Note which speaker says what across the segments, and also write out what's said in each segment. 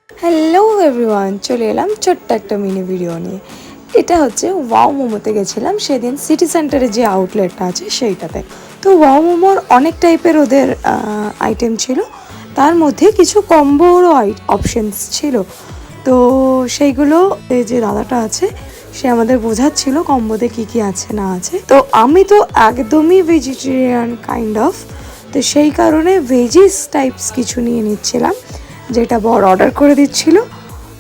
Speaker 1: Hello everyone, চলে এলাম ছোট্ট একটা মিনি ভিডিও নিয়ে। এটা হচ্ছে ওয়াও মোমোতে গেছিলাম সেদিন, সিটি সেন্টারে যে আউটলেটটা আছে সেইটাতে। তো ওয়াও মোমোর অনেক টাইপের ওদের আইটেম ছিল, তার মধ্যে কিছু কম্বোরও অপশনস ছিল। তো সেইগুলো এই যে দাদাটা আছে সে আমাদের বোঝাচ্ছিল কম্বোতে কী কী আছে না আছে। তো আমি তো একদমই ভেজিটেরিয়ান কাইন্ড অফ, তো সেই কারণে ভেজিস টাইপস কিছু নিয়ে নিচ্ছিলাম, যেটা বর অর্ডার করে দিচ্ছিল।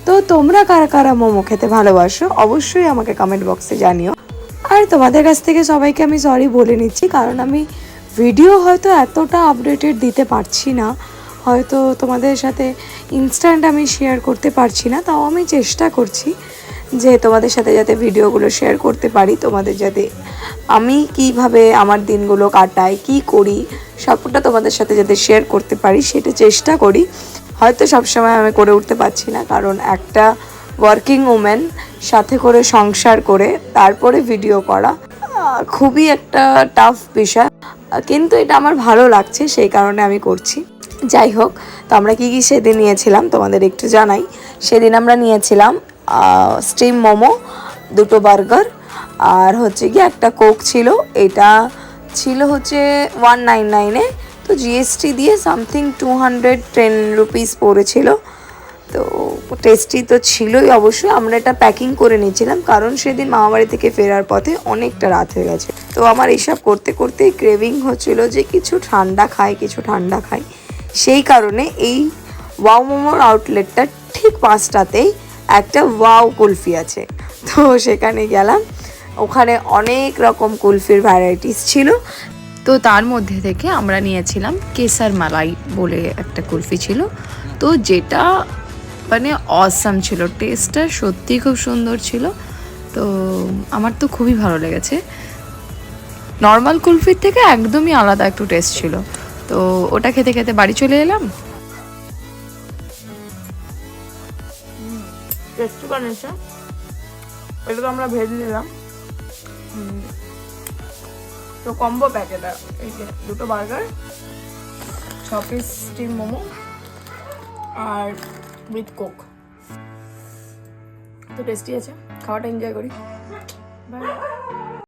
Speaker 1: তো তোমরা কারা কারা মোমো খেতে ভালোবাসো অবশ্যই আমাকে কমেন্ট বক্সে জানিও। আর তোমাদের কাছ থেকে সবাইকে আমি সরি বলে নিচ্ছি, কারণ আমি ভিডিও হয়তো এতটা আপডেটেড দিতে পারছি না, হয়তো তোমাদের সাথে ইনস্ট্যান্ট আমি শেয়ার করতে পারছি না, তাও আমি চেষ্টা করছি যে তোমাদের সাথে যাতে ভিডিওগুলো শেয়ার করতে পারি, তোমাদের যাতে আমি কিভাবে আমার দিনগুলো কাটাই, কি করি, সবটা তোমাদের সাথে যাতে শেয়ার করতে পারি সেটা চেষ্টা করি। হয়তো সবসময় আমি করে উঠতে পারছি না, কারণ একটা ওয়ার্কিং ওম্যান সাথে করে সংসার করে তারপরে ভিডিও করা খুবই একটা টাফ বিষয়, কিন্তু এটা আমার ভালো লাগছে সেই কারণে আমি করছি। যাই হোক, তো আমরা কী কী সেদিন নিয়েছিলাম তোমাদের একটু জানাই। সেদিন আমরা নিয়েছিলাম স্টিম মোমো, দুটো বার্গার, আর হচ্ছে কি একটা কোক ছিল। এটা ছিল হচ্ছে 199-এ, তো জিএসটি দিয়ে সামথিং 210 রুপিস পড়েছিল। তো টেস্টি তো ছিলই অবশ্যই। আমরা এটা প্যাকিং করে নিয়েছিলাম, কারণ সেদিন মামাবাড়ি থেকে ফেরার পথে অনেকটা রাত হয়ে গেছে। তো আমার এইসব করতে করতেই ক্রেভিং হচ্ছিল যে কিছু ঠান্ডা খাই। সেই কারণে এই ওয়াও মোমোর আউটলেটটা ঠিক 5টাতেই একটা ওয়াও কুলফি আছে, তো সেখানে গেলাম। ওখানে অনেক রকম কুলফির ভ্যারাইটিস ছিল, তো তার মধ্যে থেকে আমরা নিয়েছিলাম কেসার মালাই বলে একটা কুলফি ছিল। তো যেটা মানে অসাম ছিল, টেস্টটা সত্যি খুব সুন্দর ছিল। তো আমার তো খুবই ভালো লেগেছে, নর্মাল কুলফির থেকে একদমই আলাদা একটু টেস্ট ছিল। তো ওটা খেতে খেতে বাড়ি চলে এলাম। টেস্টি বানিয়েছে, এটা তো আমরা ভেজ নিলাম। তো কম্বো প্যাক এটা, এই যে দুটো বার্গার, 6 পিস স্টিম মোমো আর উইথ কোক। তো টেস্টি আছে, খাওয়াটা এনজয় করি। বাই।